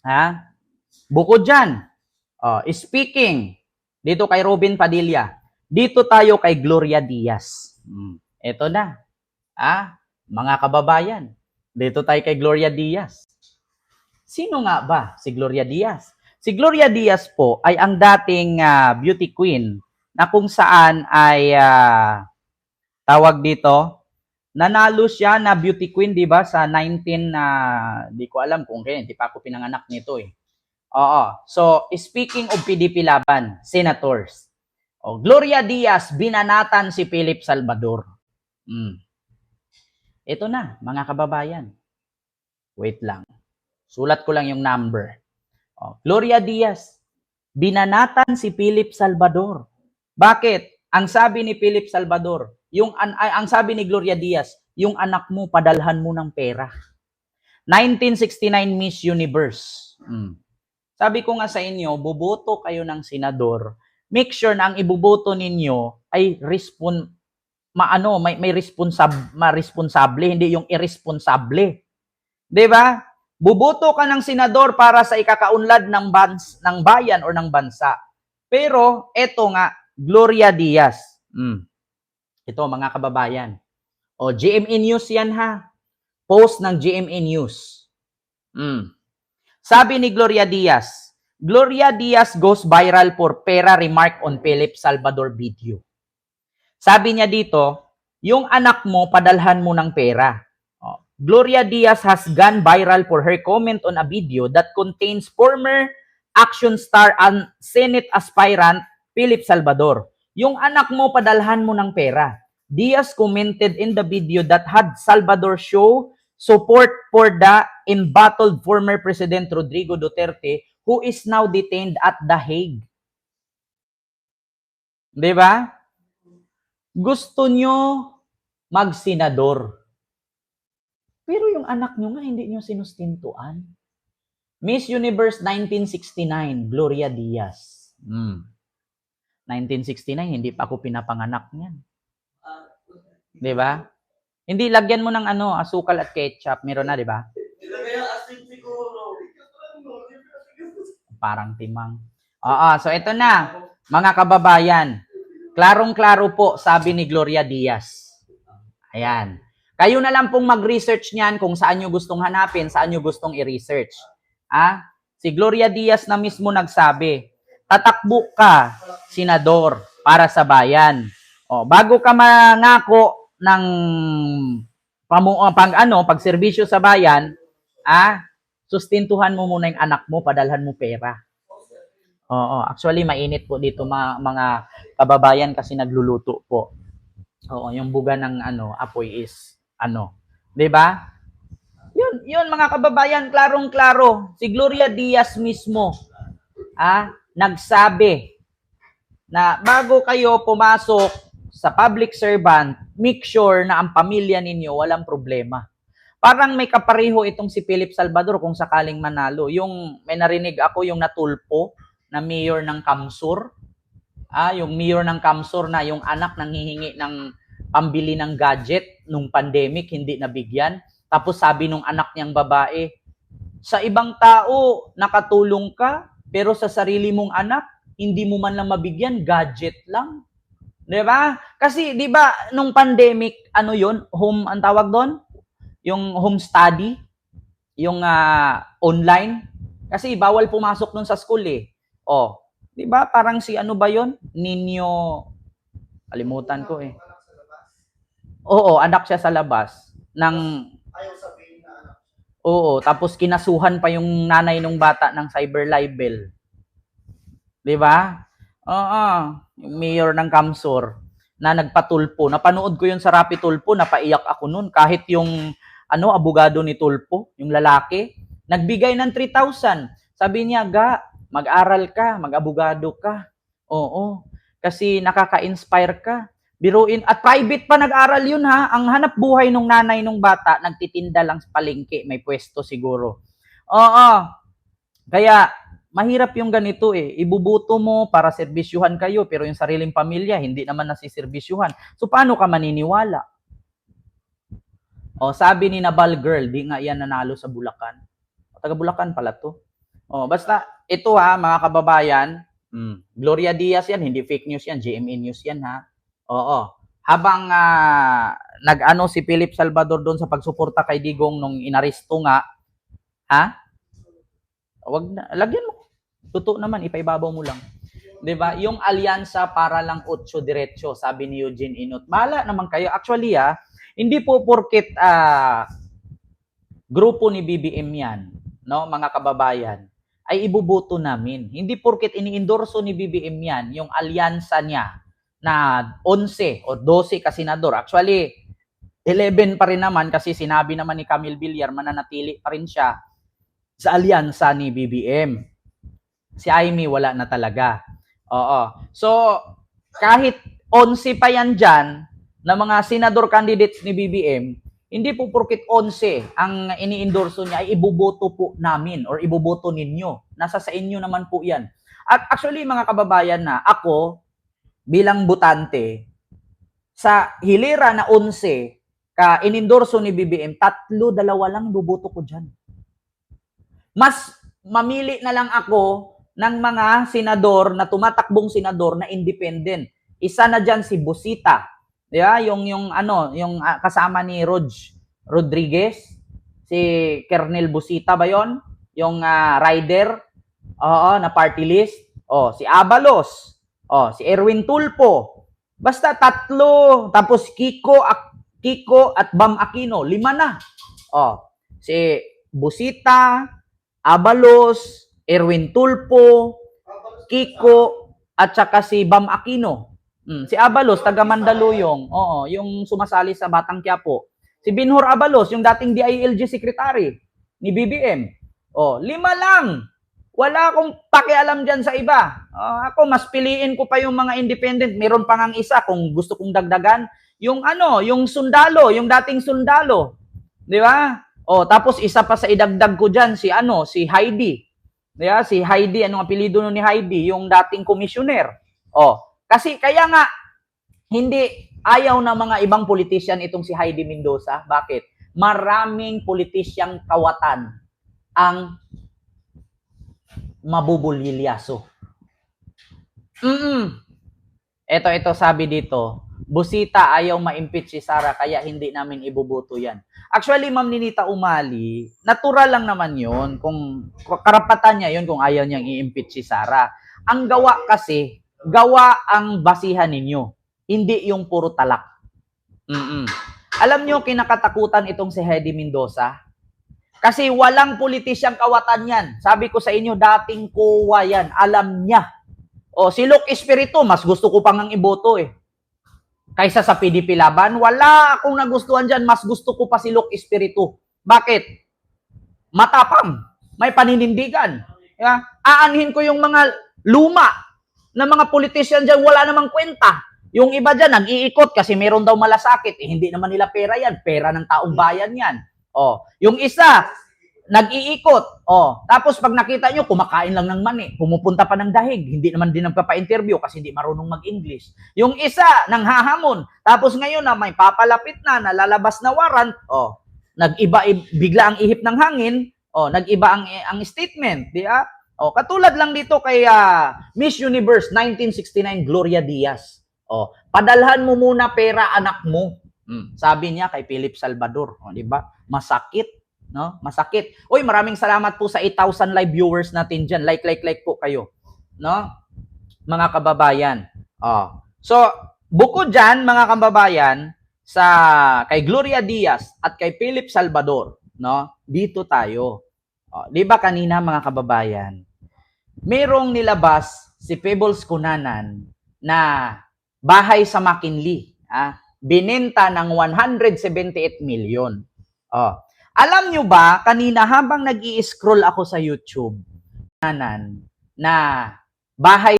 Ha? Bukod dyan, speaking, dito kay Robin Padilla, dito tayo kay Gloria Diaz. Ito na. Mga kababayan, dito tayo kay Gloria Diaz. Sino nga ba si Gloria Diaz? Si Gloria Diaz po ay ang dating beauty queen na kung saan ay tawag dito, nanalo siya na beauty queen, di ba, sa 19 di ko alam kung kailan, hindi pa ako pinanganak nito eh. Oo. So, speaking of PDP laban, senators. Gloria Diaz, binanatan si Philip Salvador. Ito na, mga kababayan. Wait lang. Sulat ko lang yung number. Gloria Diaz, binanatan si Philip Salvador. Bakit? Ang sabi ni Philip Salvador, ang sabi ni Gloria Diaz, yung anak mo, padalhan mo ng pera. 1969 Miss Universe. Sabi ko nga sa inyo, buboto kayo ng senador, make sure na ang ibuboto ninyo ay may responsable, hindi yung irresponsable. 'Di ba? Buboto ka ng senador para sa ikakaunlad ng bayan o ng bansa. Pero eto nga, Gloria Diaz. Ito mga kababayan. GMA News yan ha. Post ng GMA News. Sabi ni Gloria Diaz goes viral for pera remark on Philip Salvador video. Sabi niya dito, yung anak mo, padalhan mo ng pera. Gloria Diaz has gone viral for her comment on a video that contains former action star and Senate aspirant Philip Salvador. Yung anak mo, padalhan mo ng pera. Diaz commented in the video that had Salvador show support for the embattled former President Rodrigo Duterte who is now detained at The Hague. Diba? Gusto nyo magsenador. Pero yung anak nyo nga, hindi nyo sinustintuan. Miss Universe 1969, Gloria Diaz. 1969, hindi pa ako pinapanganak niyan. Diba? Hindi, lagyan mo ng asukal at ketchup. Meron na, diba? Parang timang. So ito na, mga kababayan. Klarong-klaro po, sabi ni Gloria Diaz. Ayan. Kayo na lang pong mag-research niyan kung saan nyo gustong hanapin, saan nyo gustong i-research. Si Gloria Diaz na mismo nagsabi, tatakbo ka, senador, para sa bayan. Bago ka mangako ng pagserbisyo sa bayan, sustintuhan mo muna yung anak mo, padalhan mo pera. Actually mainit po dito mga kababayan kasi nagluluto po. Yung buga ng apoy is 'di ba? Yun mga kababayan, klarong-klaro. Si Gloria Diaz mismo nagsabi na bago kayo pumasok sa public servant, make sure na ang pamilya ninyo walang problema. Parang may kapareho itong si Philip Salvador kung sakaling manalo. Yung may narinig ako yung natulpo na mayor ng Kamsur. Yung mayor ng Kamsur na yung anak nanghihingi ng pambili ng gadget nung pandemic, hindi nabigyan. Tapos sabi nung anak niyang babae, sa ibang tao nakatulong ka, pero sa sarili mong anak, hindi mo man lang mabigyan, gadget lang. 'Di ba? Kasi 'di ba nung pandemic, home ang tawag doon? Yung home study, yung online. Kasi bawal pumasok nun sa school eh. 'Di ba? Parang si ba 'yon? Ninyo, kalimutan ko eh. Anak siya sa labas ng ayaw sabihin na anak. Tapos kinasuhan pa yung nanay ng bata ng cyber libel. 'Di ba? Yung mayor ng Kamsur na nagpatulpo. Napanood ko 'yun sa Rappi Tulpo, napaiyak ako noon kahit yung abogado ni Tulpo, yung lalaki, nagbigay ng 3,000. Sabi niya, mag-aral ka, mag-abogado ka. Kasi nakaka-inspire ka. Biruin, at private pa nag-aral yun ha. Ang hanap buhay nung nanay nung bata, nagtitinda lang sa palengke, may pwesto siguro. Kaya, mahirap yung ganito eh. Ibubuto mo para serbisyuhan kayo, pero yung sariling pamilya, hindi naman nasiserbisyuhan. So, paano ka maniniwala? Sabi ni Nabal Girl, di nga yan nanalo sa Bulacan. Taga Bulacan pala to. Basta ito ha, mga kababayan, Gloria Diaz yan, hindi fake news yan, GMA News yan ha. Oo. Habang nag-ano si Philip Salvador doon sa pagsuporta kay Digong nung inaresto nga, ha? Wag na, lagyan mo. Totoo naman, ipaibabaw mo lang. 'Di ba? Yung alyansa para lang otso diretso, sabi ni Eugene Inot. Bahala naman kayo. Actually, hindi po porket grupo ni BBM yan, no, mga kababayan, ay ibuboto namin. Hindi porket ini-endorso ni BBM yan, yung alyansa niya na 11 o 12 kasenador. Actually, 11 pa rin naman kasi sinabi naman ni Camille Villar mananatili pa rin siya sa alyansa ni BBM. Si Amy wala na talaga. Oo. So, kahit 11 pa yan dyan, na mga senador candidates ni BBM, hindi po porkit 11 ang ini-endorso niya ay iboboto po namin or iboboto ninyo. Nasa sa inyo naman po yan. At actually, mga kababayan, na ako, bilang butante, sa hilera na 11, ka inendorso ni BBM, 3-2 lang boboto ko dyan. Mas mamili na lang ako ng mga senador na tumatakbong senador na independent. Isa na diyan si Busita. Yeah, yung kasama ni Rodriguez, si Kernel Busita ba 'yon? Yung rider, na party list. Si Abalos, si Erwin Tulfo. Basta 3, tapos Kiko at Bam Aquino, 5 na. Si Busita, Abalos, Erwin Tulfo, Kiko, at saka si Bam Aquino. Si Abalos, taga Mandaluyong. Yung sumasali sa Batang Quiapo. Si Binhor Abalos, yung dating DILG secretary ni BBM. 5 lang. Wala akong pakialam dyan sa iba. Ako, mas piliin ko pa yung mga independent. Meron pa ngang isa kung gusto kong dagdagan. Yung sundalo, yung dating sundalo. Di ba? Tapos isa pa sa idagdag ko dyan, si Heidi. Diba? Si Heidi, anong apelido ni Heidi? Yung dating komisyoner. Kasi kaya nga, hindi ayaw na mga ibang politician itong si Heidi Mendoza. Bakit? Maraming politisyang kawatan ang mabubulilyaso. Ito sabi dito, Busita ayaw ma-impeach si Sara kaya hindi namin iboboto yan. Actually, Ma'am Ninita Umali, natural lang naman yun. Kung karapatan niya yun kung ayaw niyang i-impeach si Sara. Ang gawa kasi, gawa ang basihan ninyo. Hindi yung puro talak. Alam niyo, kinakatakutan itong si Heidi Mendoza. Kasi walang politisyang kawatan yan. Sabi ko sa inyo, dating kuwa yan. Alam niya. Si Luke Espiritu, mas gusto ko pang ang iboto kaysa sa PDP Laban. Wala akong nagustuhan dyan. Mas gusto ko pa si Luke Espiritu. Bakit? Matapang. May paninindigan. Aanhin ko yung mga luma na mga politician dyan. Wala namang kwenta. Yung iba dyan, nag-iikot kasi meron daw malasakit. Hindi naman nila pera yan. Pera ng taong bayan yan. Yung isa, nag-iikot. Tapos pag nakita nyo, kumakain lang ng mani. Pumupunta pa ng dahig. Hindi naman din nagpapa-interview kasi hindi marunong mag-English. Yung isa, nanghahamon. Tapos ngayon na may papalapit na, nalalabas na warrant. Nag-iba, bigla ang ihip ng hangin. Nag-iba ang statement. Di ba? Katulad lang dito kay Miss Universe 1969 Gloria Diaz. Padalhan mo muna pera anak mo. Sabi niya kay Philip Salvador. Di ba? Masakit. No? Masakit. Uy, maraming salamat po sa 8,000 live viewers natin dyan. Like po kayo. No? Mga kababayan. So, bukod dyan, mga kababayan, kay Gloria Diaz at kay Philip Salvador, no? Dito tayo. Di ba kanina, mga kababayan, merong nilabas si Pebbles Cunanan na bahay sa McKinley. Binenta ng 178 million. Alam nyo ba, kanina habang nag-i-scroll ako sa YouTube, na bahay